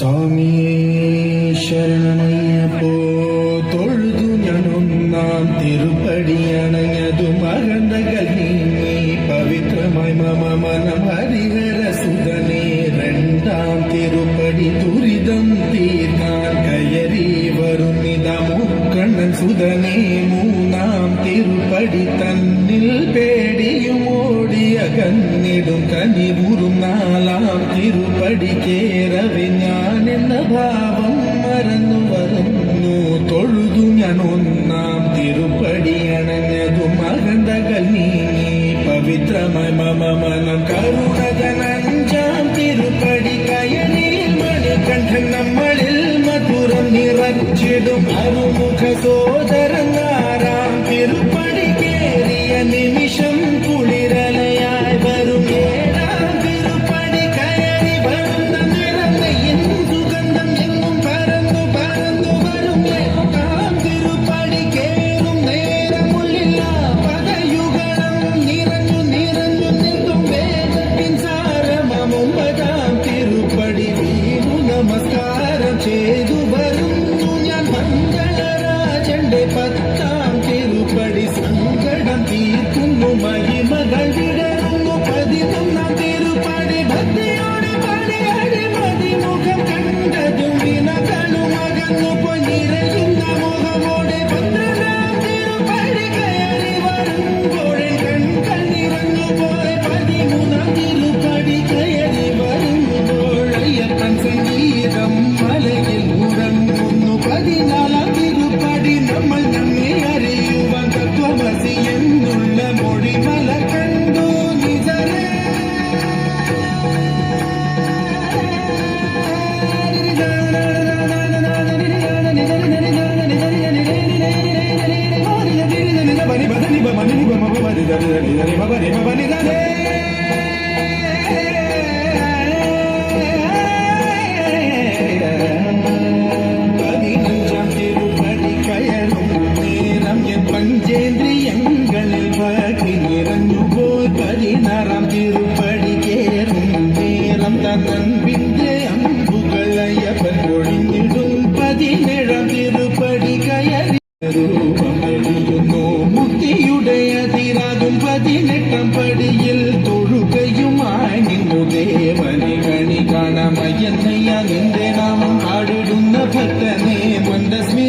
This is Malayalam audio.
സ്വാമിയേ ശരണമയ്യപ്പോ തൊഴുതു ഞാനൊന്നാം തിരുപ്പടിയണഞ്ഞതു മകന്തകൾ നീങ്ങി പവിത്രമായി മമ മനം ഹരിഹര സുതനേ രണ്ടാം തിരുപ്പടി ദുരിതം തീർക്കാൻ കയറി വരുന്നിത മുക്കണ്ണൻ സുതനേ മൂന്നാം തിരുപ്പടി തന്നിൽ പേടിയും ഓടിയ കന്നിടും കനിവുറും നാലാം തിരുപ്പടി കേറവെ ഞാൻ എന്ന ഭാവം മറന്നു വരുന്നു തൊഴുതു ഞാൻ ഒന്നാം തിരുപ്പടി അണഞ്ഞതു മകന്തകൾ നീങ്ങി പവിത്രമായി മമ മനം കരുണകൻ അഞ്ചാം തിരുപ്പടി കയറി മണികണ്ഠൻ നമ്മളിൽ മധുരം നിറച്ചിടും അരുമുഖ സോദരൻ ആറാം തിരുപ്പടി കേറിയ നിമിഷം കുളിരലയായി വരും ഏഴാം തിരുപ്പടി കയറി വരുന്ന നിറമയും സുഗന്ധം എങ്ങും പരന്നു പരന്നു വരും എട്ടാം തിരുപ്പടി കേറും നേരമുള്ളില്ല പദയുഗളം നിറഞ്ഞു നിറഞ്ഞു നിൽക്കും വേദത്തിൻ സാരമം ഒമ്പതാം തിരുപ്പടി വീണു നമസ്കാരം ചെയ്തു വരുന്നു ഞാൻ മംഗളരാജന്റെ പത്താം തിരുപ്പടി സങ്കടം തീർക്കുന്നു മഹിമകൾ വിടരുന്നു പതിനൊന്നാം തിരുപ്പടി ഭക്തിയോടെ പടിയടി മതിമുഖം കണ്ടതും വിനകളും അകന്നു പോയി നിറയുന്ന മുഖമോടെ പന്ത്രണ്ടാം തിരുപ്പടി കയറി വരുമ്പോഴേ കൺകൾ നിറഞ്ഞു പോയി പതിമൂന്നാം തിരുപ്പടി കയറി വരുമ്പോൾ അയ്യപ്പൻ സംഗീതം മലയിൽ ഉറങ്ങുന്നു പതിനാലാം തിരുപ്പടി നമ്മൾ നമ്മെ അറിയുവാൻ തത്വമസി എന്നുള്ള മൊഴിമല കണ്ടു നിജരേ പതിനഞ്ചാം തിരുപ്പടി കയറും നേരം എൻ പഞ്ചേന്ദ്രിയങ്ങളിൽ ഭക്തി നിറഞ്ഞുപോയി പതിനാറാം തിരുപ്പടി കേറും നേരം തന്നൻപിന്റെ അമ്പുകളയ്യപ്പൻ ഒഴിഞ്ഞിടും പതിനേഴാം തിരുപ്പടി കയറി രൂപമെളിയുന്നു മുക്തിയുടെ അതിരാകും പതിനെട്ടാം പടിയിൽ തൊഴുകയുമായി നിന്നു ദേവനെ കണി കാണാമയ്യന്നയ്യ നിന്റെ നാമം പാടിടുന്ന ഭക്തനെ മന്ദസ്മി